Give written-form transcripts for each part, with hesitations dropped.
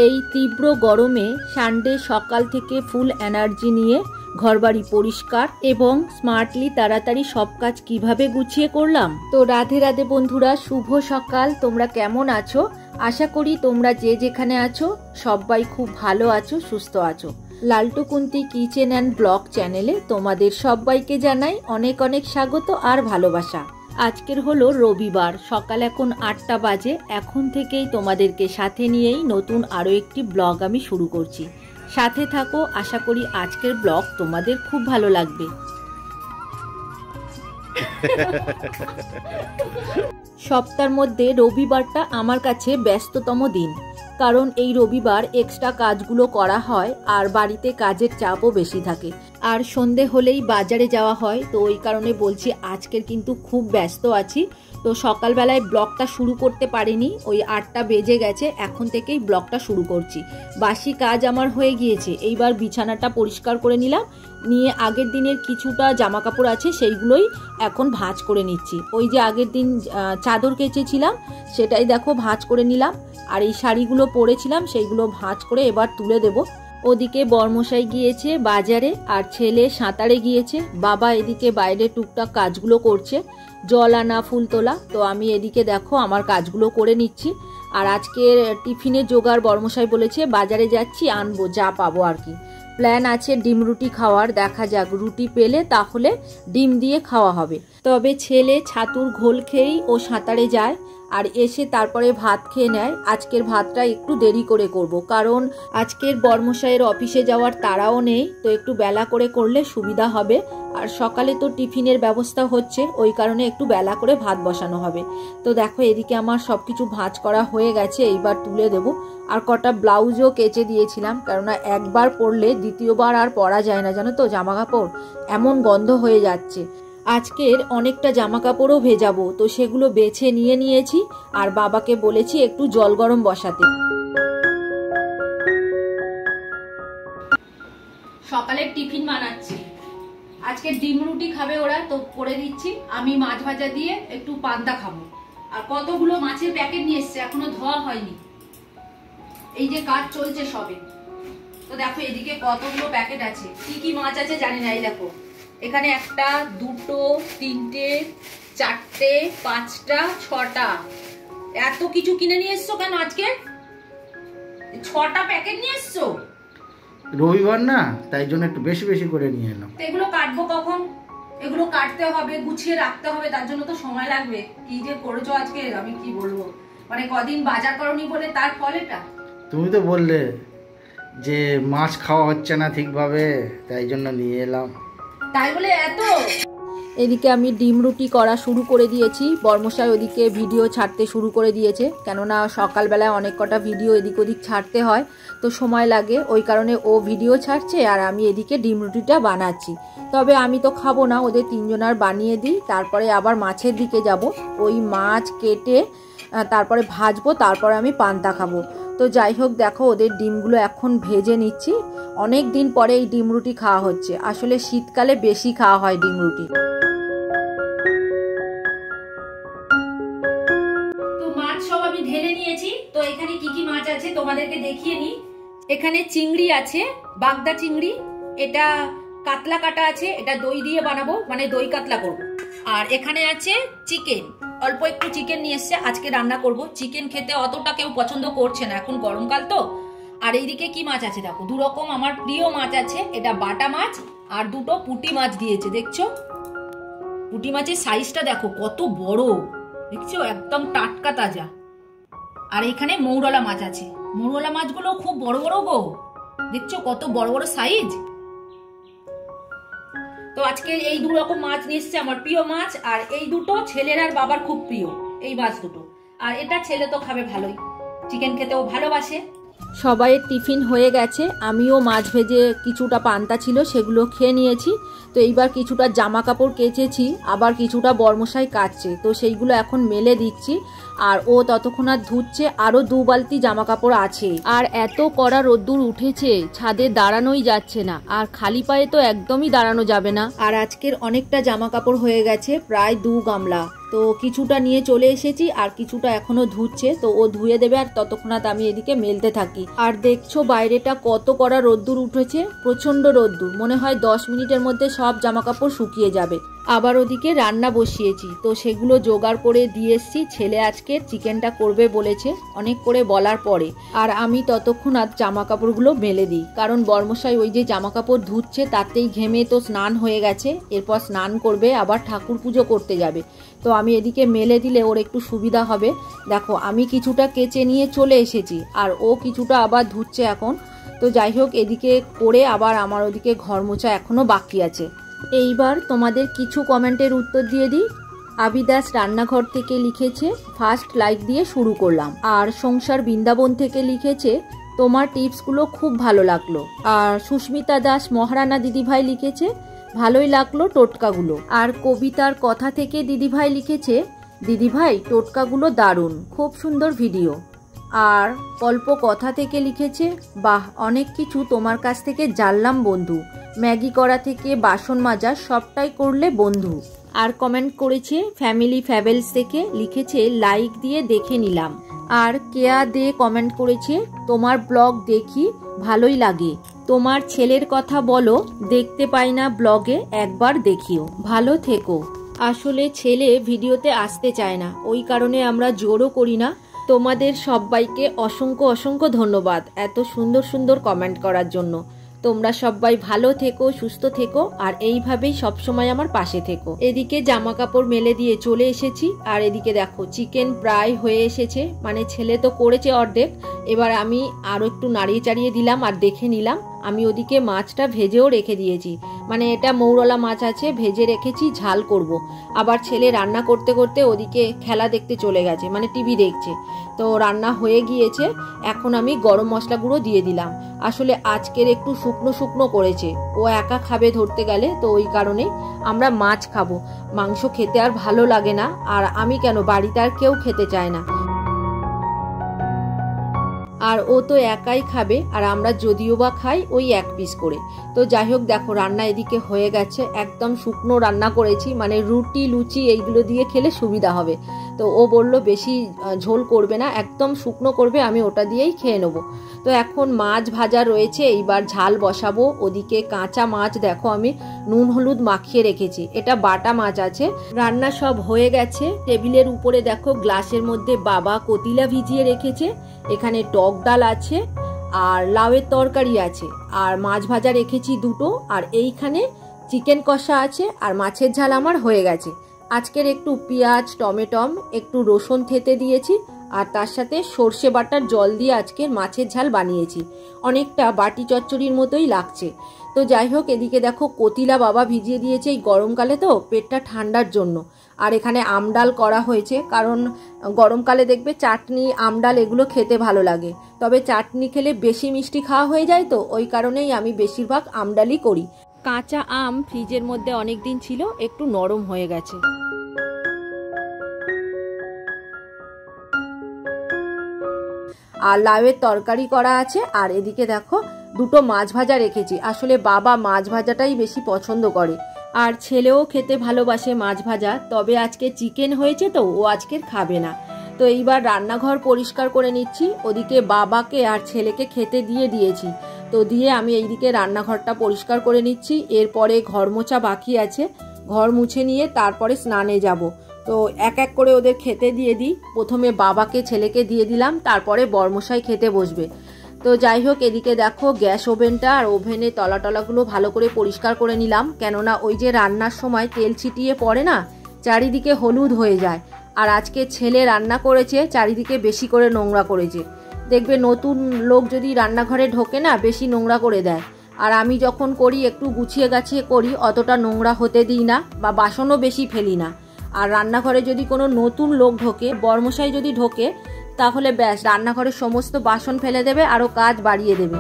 এই তীব্র গরমে সানডে সকাল থেকে ফুল এনার্জি নিয়ে ঘরবাড়ি পরিষ্কার এবং স্মার্টলি তাড়াতাড়ি সব কাজ কিভাবে গুছিয়ে করলাম। তো রাধে রাধে বন্ধুরা, শুভ সকাল। তোমরা কেমন আছো? আশা করি তোমরা যে যেখানে আছো সবাই খুব ভালো আছো, সুস্থ আছো। লালটু কুন্তি কিচেন অ্যান্ড ব্লগ চ্যানেলে তোমাদের সবাইকে জানাই অনেক অনেক স্বাগত আর ভালোবাসা। আজকের হলো রবিবার, সকাল এখন 8টা বাজে। এখন থেকেই তোমাদেরকে সাথে নিয়েই নতুন আরও একটি ব্লগ আমি শুরু করছি। সাথে থাকো, আশা করি আজকের ব্লগ তোমাদের খুব ভালো লাগবে। সপ্তাহের মধ্যে রবিবারটা আমার কাছে ব্যস্ততম দিন, কারণ এই রবিবার এক্সট্রা কাজগুলো করা হয় আর বাড়িতে কাজের চাপও বেশি থাকে, আর সন্ধে হলেই বাজারে যাওয়া হয়। তো ওই কারণে বলছি আজকের কিন্তু খুব ব্যস্ত আছি। তো সকালবেলায় ব্লগটা শুরু করতে পারিনি, ওই 8টা বেজে গেছে, এখন থেকেই ব্লগটা শুরু করছি। বাসি কাজ আমার হয়ে গিয়েছে, এইবার বিছানাটা পরিষ্কার করে নিলাম, নিয়ে আগের দিনের কিছুটা জামা কাপড় আছে সেইগুলোই এখন ভাঁজ করে নিচ্ছি। ওই যে আগের দিন চাদর কেচেছিলাম সেটাই দেখো ভাঁজ করে নিলাম, আর এই শাড়িগুলো পরেছিলাম সেইগুলো ভাঁজ করে এবার তুলে দেব। ওদিকে বর্মশাই গিয়েছে বাজারে আর ছেলে সাঁতারে গিয়েছে, বাবা এদিকে বাইরে টুকটাক কাজগুলো করছে, জল আনা, ফুল তোলা। তো আমি এদিকে দেখো আমার কাজগুলো করে নিচ্ছি। আর আজকের টিফিনের জোগাড় বর্মশাই বলেছে বাজারে যাচ্ছি, আনবো যা পাবো আর কি। প্ল্যান আছে ডিম রুটি খাওয়ার, দেখা যাক রুটি পেলে তাহলে ডিম দিয়ে খাওয়া হবে। তবে ছেলে ছাতুর ঘোল খেয়েই ও সাঁতারে যায় আর এসে তারপরে ভাত খেয়ে নেয়। আজকের ভাতটা একটু দেরি করে করব, কারণ আজকের বর্মশাইয়ের অফিসে যাওয়ার তাড়াও নেই, তো একটু বেলা করে করলে সুবিধা হবে। আর সকালে তো টিফিনের ব্যবস্থা হচ্ছে, ওই কারণে একটু বেলা করে ভাত বসানো হবে। তো দেখো এদিকে আমার সবকিছু ভাঁজ করা হয়ে গেছে, এইবার তুলে দেব। আর কটা ব্লাউজও কেচে দিয়েছিলাম, কেননা একবার পরলে দ্বিতীয়বার আর পরা যায় না, জানো তো, জামা কাপড় এমন গন্ধ হয়ে যাচ্ছে। আজকের অনেকটা জামা কাপড়ও ভেজাবো, তো সেগুলো বেছে নিয়ে নিয়েছি আর বাবাকে বলেছি একটু জল গরম বসাতে। সকালের টিফিন বানাচ্ছি, আজকে ডিম রুটি খাবে ওরা, তো করে দিচ্ছি। আমি মাছ ভাজা দিয়ে একটু পান্তা খাবো। আর কতগুলো মাছের প্যাকেট নিয়ে এসছে, এখনো ধোয়া হয়নি, এই যে কাজ চলছে সবে। তো দেখো এদিকে কতগুলো প্যাকেট আছে, কি কি মাছ আছে জানি না। এই দেখো এখানে 1টা 2টো 3টে 4টে 5টা 6টা, এত কিছু কিনে নিয়ে এসছো কেন? আজকে 6টা প্যাকেট নিয়ে এসছো। রবিবার না, তাই জন্য একটু বেশি বেশি করে নিয়ে এলাম। এগুলো কাটবো কখন? এগুলো কাটতে হবে, গুছিয়ে রাখতে হবে, তার জন্য তো সময় লাগবে। কি যে করেছো আজকে আমি কি বলবো, মানে কদিন বাজার করনি বলে তার ফল এটা। তুমি তো বললে যে মাছ খাওয়া হচ্ছে না ঠিকভাবে, তাই জন্য নিয়ে এলাম। তাই বলে এত। এদিকে আমি ডিম রুটি করা শুরু করে দিয়েছি, বর্মশাই ওদিকে ভিডিও ছাড়তে শুরু করে দিয়েছে, কেননা সকালবেলায় অনেক কটা ভিডিও এদিক ওদিক ছাড়তে হয়, তো সময় লাগে, ওই কারণে ও ভিডিও ছাড়ছে আর আমি এদিকে ডিম রুটিটা বানাচ্ছি। তবে আমি তো খাবো না, ওদের 3জনার বানিয়ে দিই, তারপরে আবার মাছের দিকে যাব। ওই মাছ কেটে তারপরে ভাজবো, তারপরে আমি পান্তা খাবো। তো যাই হোক, দেখো ওদের ডিমগুলো এখন ভেজে নিচ্ছি। অনেক দিন পরে এই ডিম রুটি খাওয়া হচ্ছে, আসলে শীতকালে বেশি খাওয়া হয় ডিম রুটি। তো মাছ সব আমি ঢেলে নিয়েছি, তো এখানে কি কি মাছ আছে তোমাদেরকে দেখিয়ে নিই। এখানে চিংড়ি আছে, বাগদা চিংড়ি, এটা কাতলা কাটা আছে, এটা দই দিয়ে বানাবো, মানে দই কাতলা করবো। আর এখানে আছে চিকেন, অল্প একটু চিকেন নিয়ে এসছে, আজকে রান্না করব। চিকেন খেতে অতটা কেউ পছন্দ করছে না, এখন গরমকাল তো। আর এইদিকে কি মাছ আছে দেখো, 2 রকম আমার প্রিয় মাছ আছে, এটা বাটা মাছ আর 2টো পুঁটি মাছ দিয়েছে, দেখছো পুঁটি মাছের সাইজটা দেখো কত বড়, দেখছো একদম টাটকা তাজা। আর এখানে মৌরলা মাছ আছে, মৌরলা মাছগুলো খুব বড় বড় গো, দেখছো কত বড় বড় সাইজ। তো আজকে এই 2 রকম মাছ নিয়ে এসছে, আমার প্রিয় মাছ, আর এই 2টো ছেলের আর বাবার খুব প্রিয়, এই মাছ 2টো। আর এটা ছেলে তো খাবে ভালোই, চিকেন খেতেও ভালোবাসে। সবাইয়ের টিফিন হয়ে গেছে, আমিও মাছ ভেজে কিছুটা পান্তা ছিল সেগুলো খেয়ে নিয়েছি। তো এইবার কিছুটা জামা কাপড় কেচেছি, আবার কিছুটা বর্মশাই কাটছে, তো সেইগুলো এখন মেলে দিচ্ছি। আর ও ততক্ষণ আর ধুচ্ছে, আরো 2 বালতি জামা কাপড় আছে। আর এত কড়া রোদ্দুর উঠেছে, ছাদে দাঁড়ানোই যাচ্ছে না, আর খালি পায়ে তো একদমই দাঁড়ানো যাবে না। আর আজকের অনেকটা জামা কাপড় হয়ে গেছে, প্রায় 2 গামলা। তো কিছুটা নিয়ে চলে এসেছি আর কিছুটা এখনো ধুচ্ছে, তো ও ধুয়ে দেবে আর ততক্ষণাৎ আমি এদিকে মেলতে থাকি। আর দেখছো বাইরেটা কত কড়া রোদ্দুর উঠেছে, প্রচন্ড রোদ্দুর, মনে হয় 10 মিনিটের মধ্যে সব জামাকাপড় শুকিয়ে যাবে। আবার ওদিকে রান্না বসিয়েছি, তো সেগুলো জোগাড় করে দিয়ে এসছি। ছেলে আজকে চিকেনটা করবে বলেছে অনেক করে বলার পরে, আর আমি ততক্ষণ আর জামা কাপড়গুলো মেলে দিই, কারণ বর্মশাই ওই যে জামা কাপড় ধুচ্ছে তাতেই ঘেমে তো স্নান হয়ে গেছে, এরপর স্নান করবে আবার ঠাকুর পুজো করতে যাবে। তো আমি এদিকে মেলে দিলে ওর একটু সুবিধা হবে। দেখো আমি কিছুটা কেচে নিয়ে চলে এসেছি, আর ও কিছুটা আবার ধুচ্ছে এখন। তো যাই হোক, এদিকে করে আবার আমার ওদিকে ঘর মোছা এখনো বাকি আছে। এইবার তোমাদের কিছু কমেন্টের উত্তর দিয়ে দিই। আবিদাস রান্নাঘর থেকে লিখেছে, ফার্স্ট লাইক দিয়ে শুরু করলাম। আর সংসার বৃন্দাবন থেকে লিখেছে, তোমার টিপসগুলো খুব ভালো লাগলো। আর সুস্মিতা দাস মহারানা দিদিভাই লিখেছে, ভালোই লাগলো টোটকাগুলো। আর কবিতার কথা থেকে দিদিভাই লিখেছে, দিদিভাই টোটকাগুলো দারুণ, খুব সুন্দর ভিডিও। আর অল্প কথা থেকে লিখেছে, বাহ অনেক কিছু তোমার কাছ থেকে জানলাম বন্ধু, ম্যাগি করা থেকে বাসন মাজা সবটাই করলে বন্ধু। আর কমেন্ট করেছে ফ্যামিলি ফ্যাবেলস থেকে, লিখেছে লাইক দিয়ে দেখে নিলাম। আর কেয়া দে কমেন্ট করেছে, তোমার ব্লগ দেখি ভালোই লাগে, তোমার ছেলের কথা বলো, দেখতে পাই না ব্লগে, একবার দেখিও, ভালো থেকো। আসলে ছেলে ভিডিওতে আসতে চায় না, ওই কারণে আমরা জোরও করি না। তোমাদের সবাইকে অসংখ্য অসংখ্য ধন্যবাদ এত সুন্দর সুন্দর কমেন্ট করার জন্য। তোমরা সবাই ভালো থেকো, সুস্থ থেকো, আর এইভাবেই সবসময় আমার পাশে থেকো। এদিকে জামা কাপড় মেলে দিয়ে চলে এসেছি, আর এদিকে দেখো চিকেন প্রায় হয়ে এসেছে, মানে ছেলে তো করেছে অর্ধেক, এবার আমি আরো একটু নাড়িয়ে চাড়িয়ে দিলাম আর দেখে নিলাম। আমি ওদিকে মাছটা ভেজেও রেখে দিয়েছি, মানে এটা মৌরলা মাছ আছে, ভেজে রেখেছি, ঝাল করব। আবার ছেলে রান্না করতে করতে ওদিকে খেলা দেখতে চলে গেছে, মানে টিভি দেখছে। তো রান্না হয়ে গিয়েছে, এখন আমি গরম মশলা গুঁড়ো দিয়ে দিলাম। আসলে আজকের একটু শুকনো শুকনো করেছে, ও একা খাবে ধরতে গেলে, তো ওই কারণেই আমরা মাছ খাবো, মাংস খেতে আর ভালো লাগে না। আর আমি কেন, বাড়িতে আর কেউ খেতে চায় না, আর ও তো একাই খাবে, আর আমরা যদিও বা খাই ওই 1 পিস করে। তো যাই হোক, দেখো রান্না এদিকে হয়ে গেছে, একদম শুকনো রান্না করেছি, মানে রুটি লুচি এইগুলো দিয়ে খেলে সুবিধা হবে। তো ও বললো বেশি ঝোল করবে না, একদম শুকনো করবে, আমি ওটা দিয়েই খেয়ে নেবো। তো এখন মাছ ভাজা রয়েছে, এইবার ঝাল বসাবো। ওদিকে কাঁচা মাছ দেখো আমি নুন হলুদ মাখিয়ে রেখেছি, এটা বাটা মাছ আছে। রান্না সব হয়ে গেছে, টেবিলের উপরে দেখো গ্লাসের মধ্যে বাবা কতিলা ভিজিয়ে রেখেছে, এখানে টক ডাল আছে, আর লাউয়ের তরকারি আছে, আর মাছ ভাজা রেখেছি 2টো, আর এইখানে চিকেন কষা আছে, আর মাছের ঝাল আমার হয়ে গেছে। আজকের একটু পেঁয়াজ টমেটম একটু রসুন থেতে দিয়েছি, আর তার সাথে সর্ষে বাটার জল দিয়ে আজকের মাছের ঝাল বানিয়েছি, অনেকটা বাটি চচ্চড়ির মতোই লাগছে। তো যাই হোক, এদিকে দেখো কতিলা বাবা ভিজিয়ে দিয়েছে, এই গরমকালে তো পেটটা ঠান্ডার জন্য। আর এখানে আমডাল করা হয়েছে, কারণ গরমকালে দেখবে চাটনি আমডাল এগুলো খেতে ভালো লাগে, তবে চাটনি খেলে বেশি মিষ্টি খাওয়া হয়ে যায়, তো ওই কারণেই আমি বেশিরভাগ আমডালই করি। কাঁচা আম ফ্রিজের মধ্যে অনেক দিন ছিল, একটু নরম হয়ে গেছে। আর লাউয়ের তরকারি করা আছে, আর এদিকে দেখো 2টো মাছ ভাজা রেখেছি। আসলে বাবা মাছ ভাজাটাই বেশি পছন্দ করে, আর ছেলেও খেতে ভালোবাসে মাছ ভাজা, তবে আজকে চিকেন হয়েছে তো ও আজকের খাবে না। তো এইবার রান্নাঘর পরিষ্কার করে নিচ্ছি, ওদিকে বাবাকে আর ছেলেকে খেতে দিয়ে দিয়েছি, তো দিয়ে আমি এইদিকে রান্নাঘরটা পরিষ্কার করে নিচ্ছি। এরপরে ঘর মোছা বাকি আছে, ঘর মুছে নিয়ে তারপরে স্নানে যাব। তো এক এক করে ওদের খেতে দিয়ে দিই, প্রথমে বাবাকে ছেলেকে দিয়ে দিলাম, তারপরে বর্মশাই খেতে বসবে। তো যাই হোক, এদিকে দেখো গ্যাস ওভেনটা আর ওভেনের তলাগুলো ভালো করে পরিষ্কার করে নিলাম, কেননা ওই যে রান্নার সময় তেল ছিটিয়ে পড়ে না, চারিদিকে হলুদ হয়ে যায়। আর আজকে ছেলে রান্না করেছে, চারিদিকে বেশি করে নোংরা করেছে। দেখবে নতুন লোক যদি রান্নাঘরে ঢোকে না, বেশি নোংরা করে দেয়। আর আমি যখন করি একটু গুছিয়ে গাছিয়ে করি, অতটা নোংরা হতে দিই না, বা বাসনও বেশি ফেলি না। আর রান্নাঘরে যদি কোনো নতুন লোক ঢোকে, বর্মশাই যদি ঢোকে, তাহলে ব্যাস রান্নাঘরের সমস্ত বাসন ফেলে দেবে, আরও কাজ বাড়িয়ে দেবে।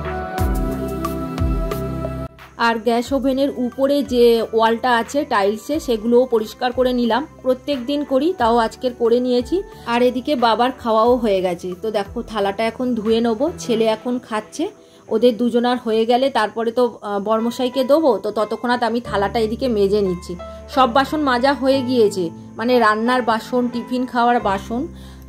আর গ্যাস ওভেনের উপরে যে ওয়ালটা আছে টাইলসে, সেগুলোও পরিষ্কার করে নিলাম, প্রত্যেক দিন করি, তাও আজকের করে নিয়েছি। আর এদিকে বাবার খাওয়াও হয়ে গেছে, তো দেখো থালাটা এখন ধুয়ে নেবো, ছেলে এখন খাচ্ছে, ওদের দুজনার হয়ে গেলে তারপরে তো বর্মশাইকে দেবো, তো ততক্ষণাৎ আমি থালাটা এদিকে মেজে নিচ্ছি। সব বাসন মাজা হয়ে গিয়েছে, মানে রান্নার বাসন, টিফিন খাওয়ার বাসন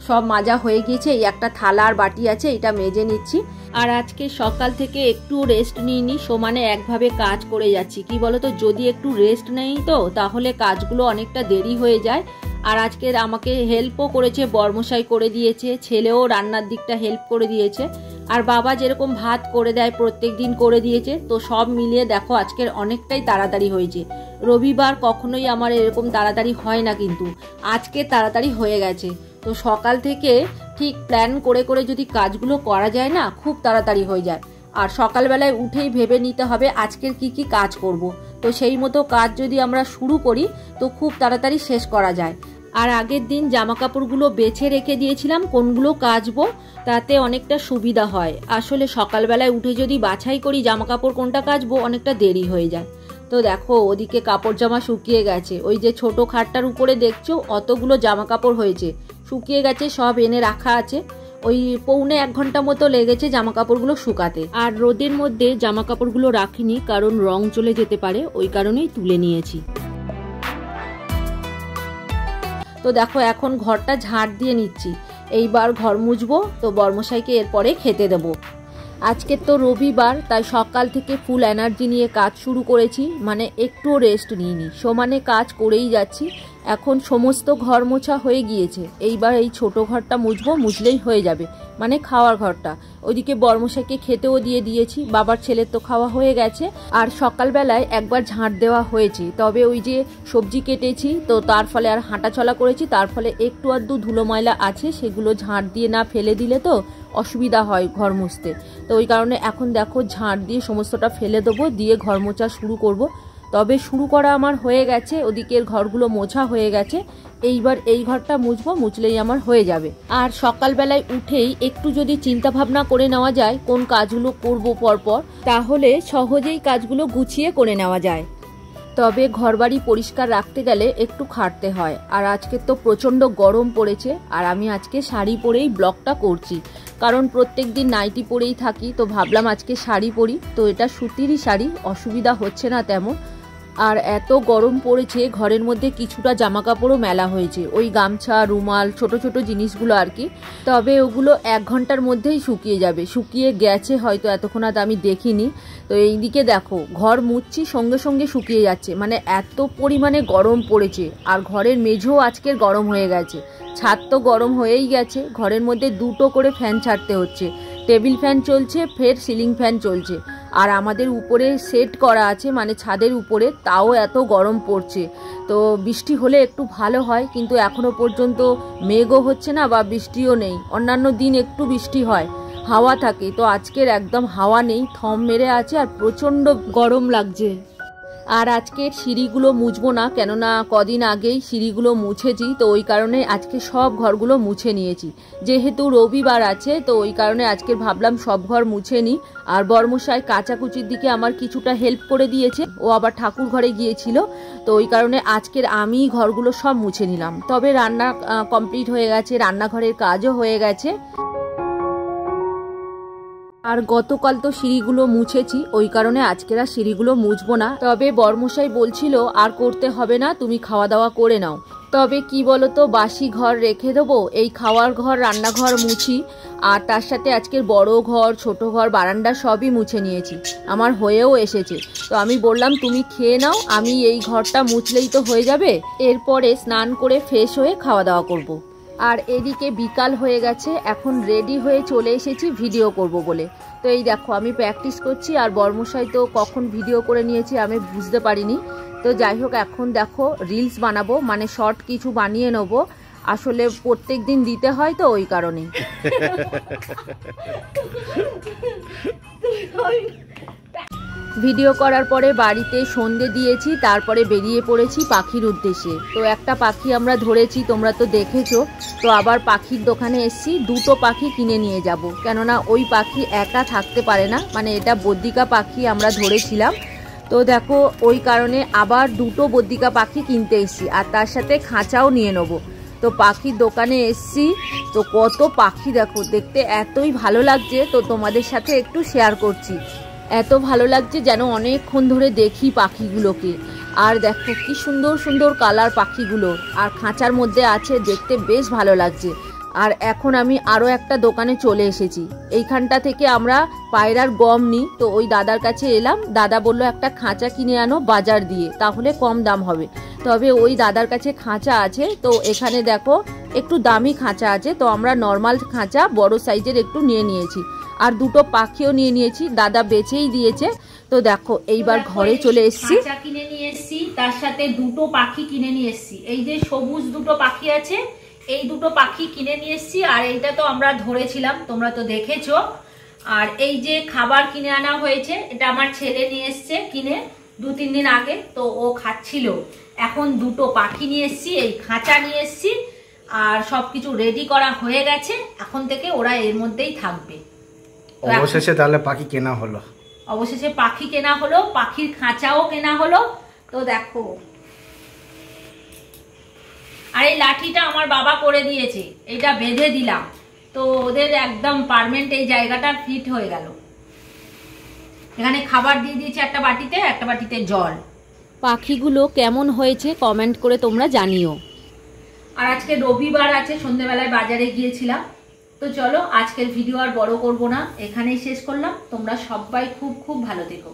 সব মাজা হয়ে গিয়েছে, এই একটা থালা আর বাটি আছে, এটা মেজে নিচ্ছি। আর আজকে সকাল থেকে একটু রেস্ট নিইনি, সমানে একভাবে কাজ করে যাচ্ছি। কি বলতো, যদি একটু রেস্ট নেই তো তাহলে কাজগুলো অনেকটা দেরি হয়ে যায়। আর আজকে আমাকে হেল্পও করেছে, বর্মশাই করে দিয়েছে, ছেলেও রান্নার দিকটা হেল্প করে দিয়েছে, আর বাবা যেরকম ভাত করে দেয় প্রত্যেক দিন করে দিয়েছে। তো সব মিলিয়ে দেখো আজকের অনেকটাই তাড়াতাড়ি হয়েছে। রবিবার কখনোই আমার এরকম তাড়াতাড়ি হয় না, কিন্তু আজকে তাড়াতাড়ি হয়ে গেছে। তো সকাল থেকে ঠিক প্ল্যান করে করে যদি কাজগুলো করা যায় না, খুব তাড়াতাড়ি হয়ে যায়। আর সকালবেলায় উঠেই ভেবে নিতে হবে আজকের কি কি কাজ করব। তো সেই মতো কাজ যদি আমরা শুরু করি তো খুব তাড়াতাড়ি শেষ করা যায়। আর আগের দিন জামা কাপড়গুলো বেছে রেখে দিয়েছিলাম কোনগুলো কাচবো, তাতে অনেকটা সুবিধা হয়। আসলে সকালবেলায় উঠে যদি বাছাই করি জামা কাপড় কোনটা কাচবো, অনেকটা দেরি হয়ে যায়। তো দেখো ওদিকে কাপড় জামা শুকিয়ে গেছে, ওই যে ছোট খাটটার উপরে দেখছো অতগুলো জামা কাপড় হয়েছে, শুকিয়ে গেছে, সব এনে রাখা আছে। ওই পৌনে 1 ঘন্টা মতো লেগেছে জামা কাপড়গুলো শুকাতে। আর রোদের মধ্যে জামা কাপড়গুলো রাখিনি, কারণ রং চলে যেতে পারে, ওই কারণেই তুলে নিয়েছি। তো দেখো এখন ঘরটা ঝাড় দিয়ে নিচ্ছি, এইবার ঘর মুছবো। তো বর্মশাইকে এরপরে খেতে দেবো। আজকে তো রবিবার, তাই সকাল থেকে ফুল এনার্জি নিয়ে কাজ শুরু করেছি, মানে একটুও রেস্ট নিইনি, সমানে কাজ করেই যাচ্ছি। এখন সমস্ত ঘর মোছা হয়ে গিয়েছে, এইবার এই ছোট ঘরটা মুছবো, মুছলেই হয়ে যাবে, মানে খাওয়ার ঘরটা। ওইদিকে বর্মশাইকে খেতেও দিয়ে দিয়েছি, বাবার ছেলের তো খাওয়া হয়ে গেছে। আর সকালবেলায় একবার ঝাঁট দেওয়া হয়েছে, তবে ওই যে সবজি কেটেছি তো তার ফলে আর হাঁটাচলা করেছি, তার ফলে একটু আধটু ধুলো ময়লা আছে, সেগুলো ঝাঁট দিয়ে না ফেলে দিলে তো অসুবিধা হয় ঘর মুছতে। তো ওই কারণে এখন দেখো ঝাঁট দিয়ে সমস্তটা ফেলে দেবো, দিয়ে ঘর মোছা শুরু করব। তবে শুরু করা আমার হয়ে গেছে, ওদিকের ঘরগুলো মোছা হয়ে গেছে, এইবার এই ঘরটা মুছবো, মুছলেই আমার হয়ে যাবে। আর সকালবেলায় উঠেই একটু যদি চিন্তা ভাবনা করে নেওয়া যায় কোন কাজগুলো করব পরপর, তাহলে সহজেই কাজগুলো গুছিয়ে করে নেওয়া যায়। তবে ঘরবাড়ি পরিষ্কার রাখতে গেলে একটু খাটতে হয়। আর আজকে তো প্রচণ্ড গরম পড়েছে, আর আমি আজকে শাড়ি পরেই ব্লগটা করছি, কারণ প্রত্যেক দিন নাইটি পরেই থাকি, তো ভাবলাম আজকে শাড়ি পরি। তো এটা সুতিরই শাড়ি, অসুবিধা হচ্ছে না তেমন। আর এত গরম পড়েছে, ঘরের মধ্যে কিছুটা জামা কাপড়ও মেলা হয়েছে, ওই গামছা, রুমাল, ছোট ছোট জিনিসগুলো আর কি। তবে ওগুলো 1 ঘন্টার মধ্যেই শুকিয়ে যাবে, শুকিয়ে গেছে হয়তো, এতক্ষণ আজ আমি দেখিনি। তো এইদিকে দেখো ঘর মুছছি, সঙ্গে সঙ্গে শুকিয়ে যাচ্ছে, মানে এত পরিমাণে গরম পড়েছে। আর ঘরের মেঝেও আজকের গরম হয়ে গেছে, ছাদ তো গরম হয়েই গেছে, ঘরের মধ্যে 2টো করে ফ্যান ছাড়তে হচ্ছে, টেবিল ফ্যান চলছে, ফের সিলিং ফ্যান চলছে। আর আমাদের উপরে সেট করা আছে, মানে ছাদের উপরে, তাও এত গরম পড়ছে। তো বৃষ্টি হলে একটু ভালো হয়, কিন্তু এখনো পর্যন্ত মেঘও হচ্ছে না বা বৃষ্টিও নেই। অন্যান্য দিন একটু বৃষ্টি হয়, হাওয়া থাকে, তো আজকের একদম হাওয়া নেই, থম মেরে আছে, আর প্রচণ্ড গরম লাগছে। আর আজকের সিঁড়িগুলো মুছবো না, কেননা কদিন আগেই সিঁড়িগুলো মুছেছি, তো ওই কারণে আজকে সব ঘরগুলো মুছে নিয়েছি। যেহেতু রবিবার আছে, তো ওই কারণে আজকে ভাবলাম সব ঘর মুছে নিই। আর বর্মশাই কাচাকুচির দিকে আমার কিছুটা হেল্প করে দিয়েছে, ও আবার ঠাকুর ঘরে গিয়েছিল, তো ওই কারণে আজকের আমি ঘরগুলো সব মুছে নিলাম। তবে রান্না কমপ্লিট হয়ে গেছে, রান্নাঘরের কাজও হয়ে গেছে। আর গতকাল তো সিঁড়িগুলো মুছেছি, ওই কারণে আজকের আর সিঁড়িগুলো মুছবো না। তবে বর্মশাই বলছিল আর করতে হবে না, তুমি খাওয়া দাওয়া করে নাও। তবে কি বলতো, বাসি ঘর রেখে দেবো, এই খাওয়ার ঘর, রান্নাঘর মুছি, আর তার সাথে আজকের বড় ঘর, ছোট ঘর, বারান্দা সবই মুছে নিয়েছি, আমার হয়েও এসেছে। তো আমি বললাম তুমি খেয়ে নাও, আমি এই ঘরটা মুছলেই তো হয়ে যাবে, এরপরে স্নান করে ফ্রেশ হয়ে খাওয়া দাওয়া করব। আর এদিকে বিকাল হয়ে গেছে, এখন রেডি হয়ে চলে এসেছি ভিডিও করব বলে। তো এই দেখো আমি প্র্যাকটিস করছি, আর বর্মশাই তো কখন ভিডিও করে নিয়েছি আমি বুঝতে পারিনি। তো যাই হোক, এখন দেখো রিলস বানাবো, মানে শর্ট কিছু বানিয়ে নেবো, আসলে প্রত্যেক দিন দিতে হয় তো ওই কারণে। ভিডিও করার পরে বাড়িতে সন্ধে দিয়েছি, তারপরে বেরিয়ে পড়েছি পাখির উদ্দেশ্যে। তো একটা পাখি আমরা ধরেছি, তোমরা তো দেখেছো। তো আবার পাখির দোকানে এসছি, 2টো পাখি কিনে নিয়ে যাব, কেননা ওই পাখি একা থাকতে পারে না, মানে এটা বদ্রিকা পাখি আমরা ধরেছিলাম। তো দেখো ওই কারণে আবার 2টো বদ্রিকা পাখি কিনতে এসছি, আর তার সাথে খাঁচাও নিয়ে নেবো। তো পাখির দোকানে এসছি, তো কত পাখি দেখো, দেখতে এতই ভালো লাগছে, তো তোমাদের সাথে একটু শেয়ার করছি। এত ভালো লাগছে যেন অনেকক্ষণ ধরে দেখি পাখিগুলোকে। আর দেখো কি সুন্দর সুন্দর কালার পাখিগুলো, আর খাঁচার মধ্যে আছে, দেখতে বেশ ভালো লাগছে। আর এখন আমি আরও একটা দোকানে চলে এসেছি। এইখানটা থেকে আমরা পায়রার গম নিই, তো ওই দাদার কাছে এলাম। দাদা বলল একটা খাঁচা কিনে আনো বাজার দিয়ে, তাহলে কম দাম হবে। তবে ওই দাদার কাছে খাঁচা আছে, তো এখানে দেখো একটু দামি খাঁচা আছে, তো আমরা নর্মাল খাঁচা বড় সাইজের একটু নিয়ে নিয়েছি। আর দুটো পাখিও নিয়ে নিয়েছি, দাদা বেচেই দিয়েছে। তো দেখো এইবার ঘরে চলে এসেছি, খাঁচা কিনে নিয়ে এসেছি, তার সাথে দুটো পাখি কিনে নিয়ে এসেছি। এই যে সবুজ দুটো পাখি আছে, এই দুটো পাখি কিনে নিয়ে এসেছি। আর এইটা তো আমরা ধরেছিলাম, তোমরা তো দেখেছো। আর এই যে খাবার কিনে আনা হয়েছে, এটা আমার ছেলে নিয়ে এসছে কিনে 2-3 দিন আগে, তো ও খাচ্ছিল। এখন দুটো পাখি নিয়ে এসেছি, এই খাঁচা নিয়ে এসেছি, আর সবকিছু রেডি করা হয়ে গেছে। এখন থেকে ওরা এর মধ্যেই থাকবে। অবশেষে তাহলে পাখি কেনা হলো। অবশেষে পাখি কেনা হলো, পাখির খাঁচাও কেনা হলো। তো দেখো, আর এই লাঠিটা আমার বাবা করে দিয়েছে, এটা বেঁধে দিলাম, তো ওদের একদম পার্মানেন্ট এই জায়গাটা ফিট হয়ে গেল। এখানে খাবার দিয়ে দিয়েছে একটা বাটিতে জল। পাখিগুলো কেমন হয়েছে কমেন্ট করে তোমরা জানিও। আর আজকে রবিবার আছে, সন্ধ্যেবেলায় বাজারে গিয়েছিলাম। তো চলো, আজকের ভিডিও আর বড় করব না, এখানেই শেষ করলাম। তোমরা সবাই খুব খুব ভালো থেকো।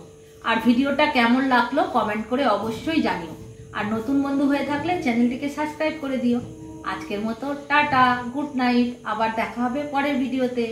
আর ভিডিওটা কেমন লাগলো কমেন্ট করে অবশ্যই জানিও। আর নতুন বন্ধু হয়ে থাকলে চ্যানেলটিকে সাবস্ক্রাইব করে দিও। আজকের মতো টাটা, গুড নাইট, আবার দেখা হবে পরের ভিডিওতে।